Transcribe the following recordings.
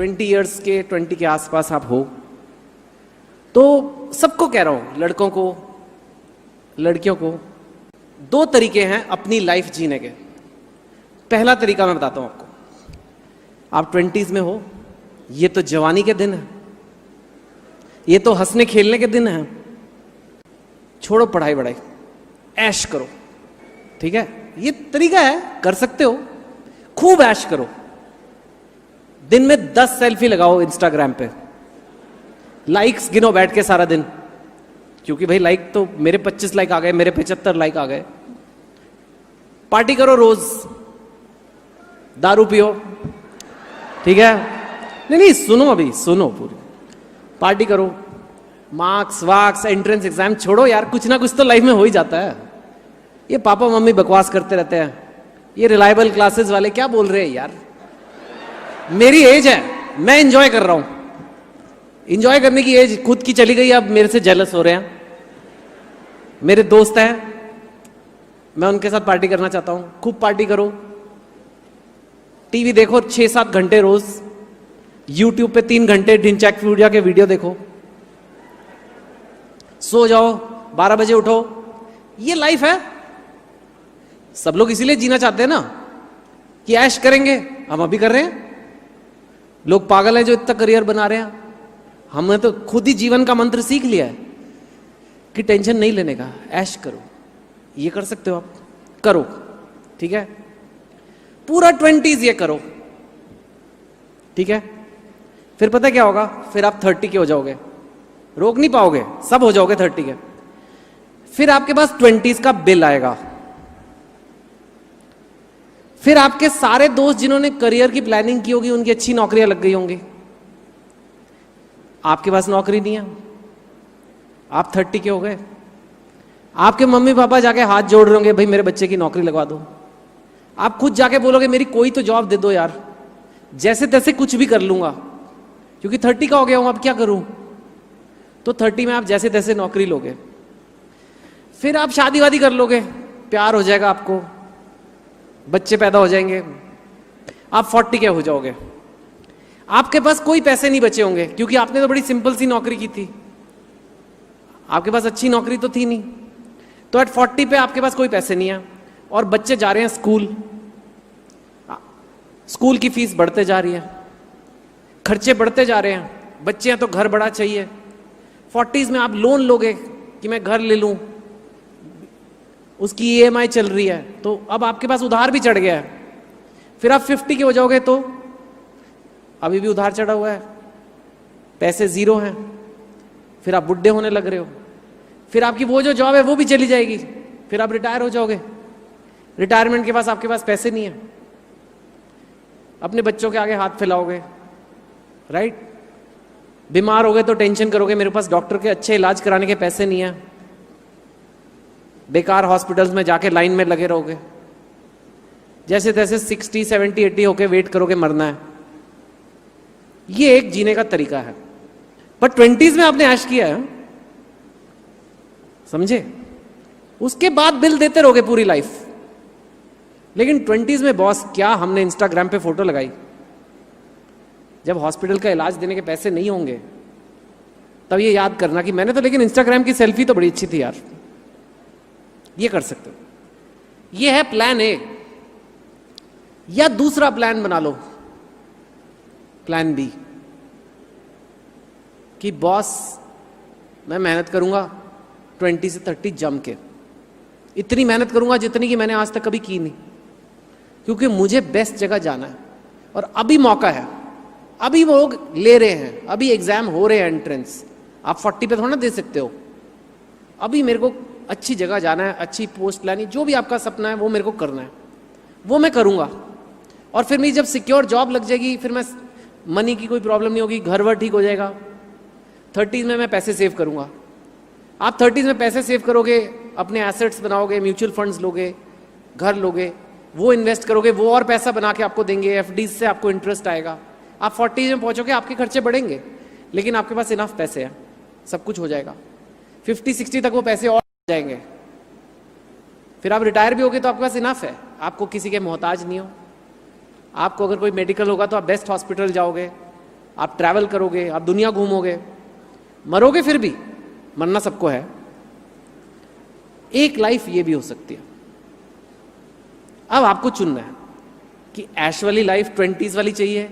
20 years के 20 के आसपास आप हो, तो सबको कह रहा हूं, लड़कों को लड़कियों को, दो तरीके हैं अपनी लाइफ जीने के। पहला तरीका मैं बताता हूं आपको। आप 20s में हो, ये तो जवानी के दिन है, ये तो हंसने खेलने के दिन है। छोड़ो पढ़ाई वढ़ाई, ऐश करो, ठीक है? ये तरीका है, कर सकते हो। खूब ऐश करो, दिन में 10 सेल्फी लगाओ इंस्टाग्राम पे, लाइक्स गिनो बैठ के सारा दिन, क्योंकि भाई लाइक तो मेरे 25 लाइक आ गए, मेरे 75 लाइक आ गए। पार्टी करो रोज, दारू पियो, ठीक है? नहीं सुनो, अभी सुनो पूरी। पार्टी करो, मार्क्स वार्क्स एंट्रेंस एग्जाम छोड़ो यार, कुछ ना कुछ तो लाइफ में हो ही जाता है। ये पापा मम्मी बकवास करते रहते हैं, ये रिलायबल क्लासेस वाले क्या बोल रहे हैं यार। मेरी एज है, मैं एंजॉय कर रहा हूं, एंजॉय करने की एज खुद की चली गई, अब मेरे से जेलस हो रहे हैं। मेरे दोस्त हैं, मैं उनके साथ पार्टी करना चाहता हूं। खूब पार्टी करो, टीवी देखो 6-7 घंटे रोज, यूट्यूब पे 3 घंटे ढिंचैक फ्यूडिया के वीडियो देखो, सो जाओ, 12 बजे उठो। ये लाइफ है। सब लोग इसीलिए जीना चाहते हैं ना, कि ऐश करेंगे। हम अभी कर रहे हैं। लोग पागल हैं जो इतना करियर बना रहे हैं। हमने तो खुद ही जीवन का मंत्र सीख लिया है कि टेंशन नहीं लेने का, ऐश करो। ये कर सकते हो आप, करो, ठीक है? पूरा 20s ये करो, ठीक है? फिर पता क्या होगा? फिर आप 30 के हो जाओगे, रोक नहीं पाओगे, सब हो जाओगे 30 के। फिर आपके पास 20s का बिल आएगा। फिर आपके सारे दोस्त जिन्होंने करियर की प्लानिंग की होगी, उनकी अच्छी नौकरियां लग गई होंगी, आपके पास नौकरी नहीं है, आप 30 के हो गए। आपके मम्मी पापा जाके हाथ जोड़ रहे होंगे, भाई मेरे बच्चे की नौकरी लगवा दो। आप खुद जाके बोलोगे मेरी कोई तो जॉब दे दो यार, जैसे तैसे कुछ भी कर लूंगा, क्योंकि 30 का हो गया हूं, अब क्या करूं? तो 30 में आप जैसे तैसे नौकरी लोगे। फिर आप शादी वादी कर लोगे, प्यार हो जाएगा आपको, बच्चे पैदा हो जाएंगे, आप 40 के हो जाओगे। आपके पास कोई पैसे नहीं बचे होंगे, क्योंकि आपने तो बड़ी सिंपल सी नौकरी की थी, आपके पास अच्छी नौकरी तो थी नहीं। तो एट 40 पे आपके पास कोई पैसे नहीं है, और बच्चे जा रहे हैं स्कूल, स्कूल की फीस बढ़ते जा रही है, खर्चे बढ़ते जा रहे हैं, बच्चे हैं तो घर बड़ा चाहिए। 40s में आप लोन लोगे कि मैं घर ले लूं, उसकी EMI चल रही है, तो अब आपके पास उधार भी चढ़ गया है। फिर आप 50 के हो जाओगे तो अभी भी उधार चढ़ा हुआ है, पैसे जीरो हैं। फिर आप बुढ़े होने लग रहे हो, फिर आपकी वो जो जॉब है वो भी चली जाएगी, फिर आप रिटायर हो जाओगे। रिटायरमेंट के पास आपके पास पैसे नहीं है, अपने बच्चों के आगे हाथ फैलाओगे, राइट? बीमार हो गए तो टेंशन करोगे, मेरे पास डॉक्टर के अच्छे इलाज कराने के पैसे नहीं है, बेकार हॉस्पिटल्स में जाके लाइन में लगे रहोगे, जैसे तैसे 60, 70, 80 होके वेट करोगे, मरना है। ये एक जीने का तरीका है। पर 20s में आपने ऐश किया है, समझे? उसके बाद बिल देते रहोगे पूरी लाइफ। लेकिन 20s में बॉस, क्या हमने इंस्टाग्राम पे फोटो लगाई? जब हॉस्पिटल का इलाज देने के पैसे नहीं होंगे, तब ये याद करना कि मैंने तो, लेकिन इंस्टाग्राम की सेल्फी तो बड़ी अच्छी थी यार। ये कर सकते हो। ये है प्लान ए। या दूसरा प्लान बना लो, प्लान बी, कि बॉस मैं मेहनत करूंगा 20 से 30 जम के, इतनी मेहनत करूंगा जितनी कि मैंने आज तक कभी की नहीं, क्योंकि मुझे बेस्ट जगह जाना है। और अभी मौका है, अभी वो लोग ले रहे हैं, अभी एग्जाम हो रहे हैं एंट्रेंस, आप 40 पे थोड़ा ना दे सकते हो। अभी मेरे को अच्छी जगह जाना है, अच्छी पोस्ट लानी, जो भी आपका सपना है वो मेरे को करना है, वो मैं करूंगा। और फिर मेरी जब सिक्योर जॉब लग जाएगी, फिर मैं, मनी की कोई प्रॉब्लम नहीं होगी, घर वर ठीक हो जाएगा। 30s में मैं पैसे सेव करूंगा। आप 30s में पैसे सेव करोगे, अपने एसेट्स बनाओगे, म्यूचुअल फंड्स लोगे, घर लोगे, वो इन्वेस्ट करोगे, वो और पैसा बना के आपको देंगे, FDs से आपको इंटरेस्ट आएगा। आप 40s में पहुंचोगे, आपके खर्चे बढ़ेंगे, लेकिन आपके पास इनफ पैसे हैं, सब कुछ हो जाएगा। 50-60 तक वो पैसे और जाएंगे, फिर आप रिटायर भी होगे तो आपके पास इनफ है, आपको किसी के मोहताज नहीं हो। आपको अगर कोई मेडिकल होगा तो आप बेस्ट हॉस्पिटल जाओगे, आप ट्रैवल करोगे, आप दुनिया घूमोगे, मरोगे फिर भी, मरना सबको है। एक लाइफ ये भी हो सकती है। अब आपको चुनना है कि ऐश वाली लाइफ 20s वाली चाहिए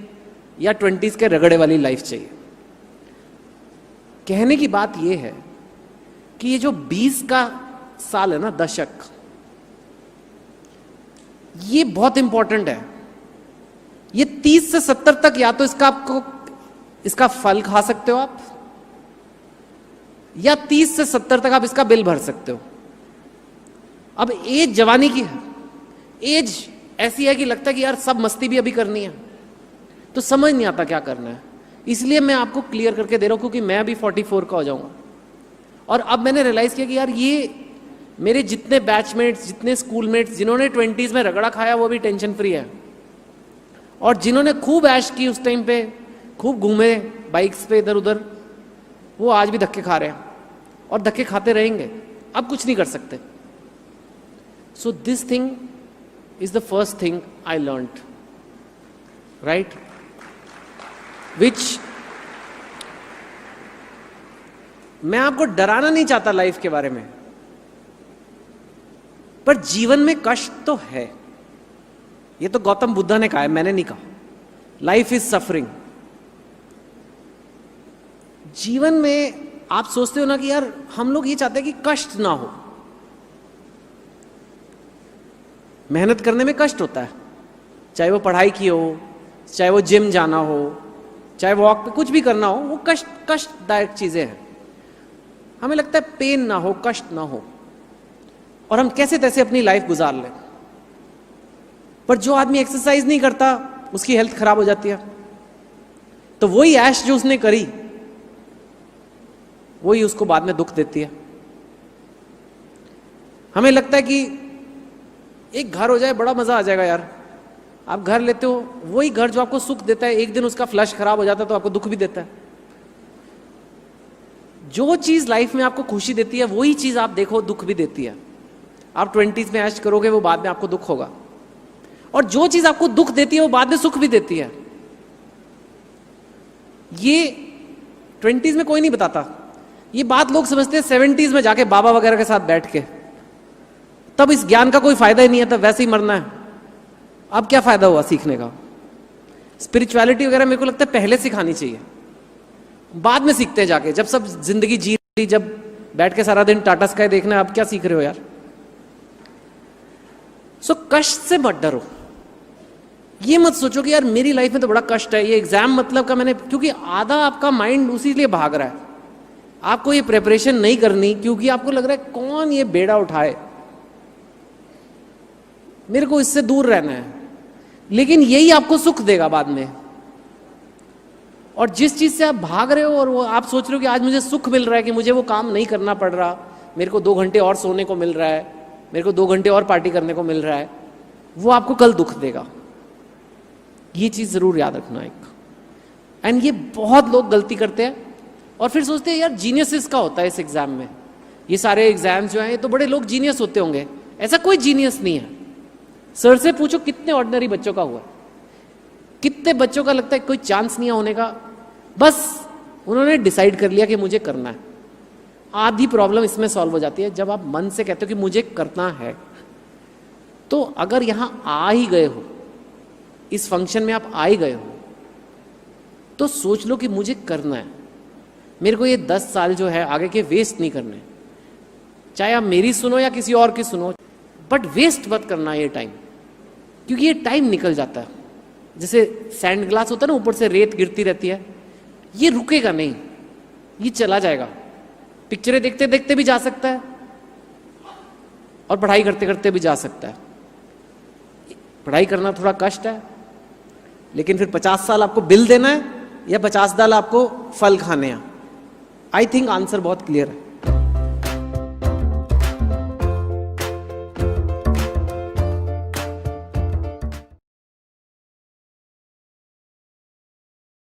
या 20s के रगड़े वाली लाइफ चाहिए। कहने की बात यह है कि ये जो 20 का साल है ना, दशक, ये बहुत इंपॉर्टेंट है। ये 30 से 70 तक या तो इसका फल खा सकते हो आप, या 30 से 70 तक आप इसका बिल भर सकते हो। अब एज जवानी की है, एज ऐसी है कि लगता है कि यार सब मस्ती भी अभी करनी है, तो समझ नहीं आता क्या करना है। इसलिए मैं आपको क्लियर करके दे रहा हूं, क्योंकि मैं अभी 44 का हो जाऊंगा। और अब मैंने रियलाइज किया कि यार ये मेरे जितने बैचमेट्स, जितने स्कूलमेट्स जिन्होंने 20s में रगड़ा खाया वो भी टेंशन फ्री है, और जिन्होंने खूब ऐश की उस टाइम पे, खूब घूमे बाइक्स पे इधर उधर, वो आज भी धक्के खा रहे हैं और धक्के खाते रहेंगे। अब कुछ नहीं कर सकते। So this thing is the first thing I learned, right, which मैं आपको डराना नहीं चाहता लाइफ के बारे में, पर जीवन में कष्ट तो है। ये तो गौतम बुद्धा ने कहा है, मैंने नहीं कहा। Life is suffering. जीवन में आप सोचते हो ना कि यार हम लोग ये चाहते हैं कि कष्ट ना हो। मेहनत करने में कष्ट होता है, चाहे वो पढ़ाई की हो, चाहे वो जिम जाना हो, चाहे वॉक पे कुछ भी करना हो, वो कष्टदायक चीजें हैं। हमें लगता है पेन ना हो, कष्ट ना हो, और हम कैसे तैसे अपनी लाइफ गुजार लें। पर जो आदमी एक्सरसाइज नहीं करता उसकी हेल्थ खराब हो जाती है, तो वही ऐश जो उसने करी वही उसको बाद में दुख देती है। हमें लगता है कि एक घर हो जाए बड़ा मजा आ जाएगा यार, आप घर लेते हो, वही घर जो आपको सुख देता है एक दिन उसका फ्लश खराब हो जाता है तो आपको दुख भी देता है। जो चीज लाइफ में आपको खुशी देती है वही चीज आप देखो दुख भी देती है। आप 20s में ऐश करोगे वो बाद में आपको दुख होगा, और जो चीज आपको दुख देती है वो बाद में सुख भी देती है। ये 20s में कोई नहीं बताता, ये बात लोग समझते हैं 70s में जाके बाबा वगैरह के साथ बैठ के, तब इस ज्ञान का कोई फायदा ही नहीं है, तब वैसे ही मरना है। अब क्या फायदा हुआ सीखने का? स्पिरिचुअलिटी वगैरह मेरे को लगता है पहले सिखानी चाहिए, बाद में सीखते हैं जाके, जब सब जिंदगी जी ली, जब बैठ के सारा दिन टाटा स्काई देखना है। अब क्या सीख रहे हो यार? सो कष्ट से मत डरो। ये मत सोचो कि यार मेरी लाइफ में तो बड़ा कष्ट है, ये एग्जाम मतलब का मैंने, क्योंकि आधा आपका माइंड उसी लिए भाग रहा है। आपको ये प्रिपरेशन नहीं करनी क्योंकि आपको लग रहा है कौन ये बेड़ा उठाए, मेरे को इससे दूर रहना है, लेकिन यही आपको सुख देगा बाद में। और जिस चीज से आप भाग रहे हो और वो आप सोच रहे हो कि आज मुझे सुख मिल रहा है कि मुझे वो काम नहीं करना पड़ रहा, मेरे को 2 घंटे और सोने को मिल रहा है, मेरे को 2 घंटे और पार्टी करने को मिल रहा है, वो आपको कल दुख देगा। ये चीज जरूर याद रखना एक। एंड ये बहुत लोग गलती करते हैं और फिर सोचते हैं यार जीनियस इसका होता है इस एग्जाम में, ये सारे एग्जाम्स जो हैं ये तो बड़े लोग जीनियस होते होंगे। ऐसा कोई जीनियस नहीं है। सर से पूछो कितने ऑर्डिनरी बच्चों का हुआ, कितने बच्चों का लगता है कोई चांस नहीं है होने का, बस उन्होंने डिसाइड कर लिया कि मुझे करना है। आधी प्रॉब्लम इसमें सॉल्व हो जाती है जब आप मन से कहते हो कि मुझे करना है। तो अगर यहां आ ही गए हो, इस फंक्शन में आप आ ही गए हो, तो सोच लो कि मुझे करना है, मेरे को ये 10 साल जो है आगे के वेस्ट नहीं करने। चाहे आप मेरी सुनो या किसी और की सुनो, बट वेस्ट मत करना ये टाइम, क्योंकि ये टाइम निकल जाता है। जैसे सैंड ग्लास होता है ना, ऊपर से रेत गिरती रहती है, ये रुकेगा नहीं, ये चला जाएगा। पिक्चरें देखते देखते भी जा सकता है और पढ़ाई करते करते भी जा सकता है। पढ़ाई करना थोड़ा कष्ट है, लेकिन फिर 50 साल आपको बिल देना है या 50 साल आपको फल खाने हैं? आई थिंक आंसर बहुत क्लियर है।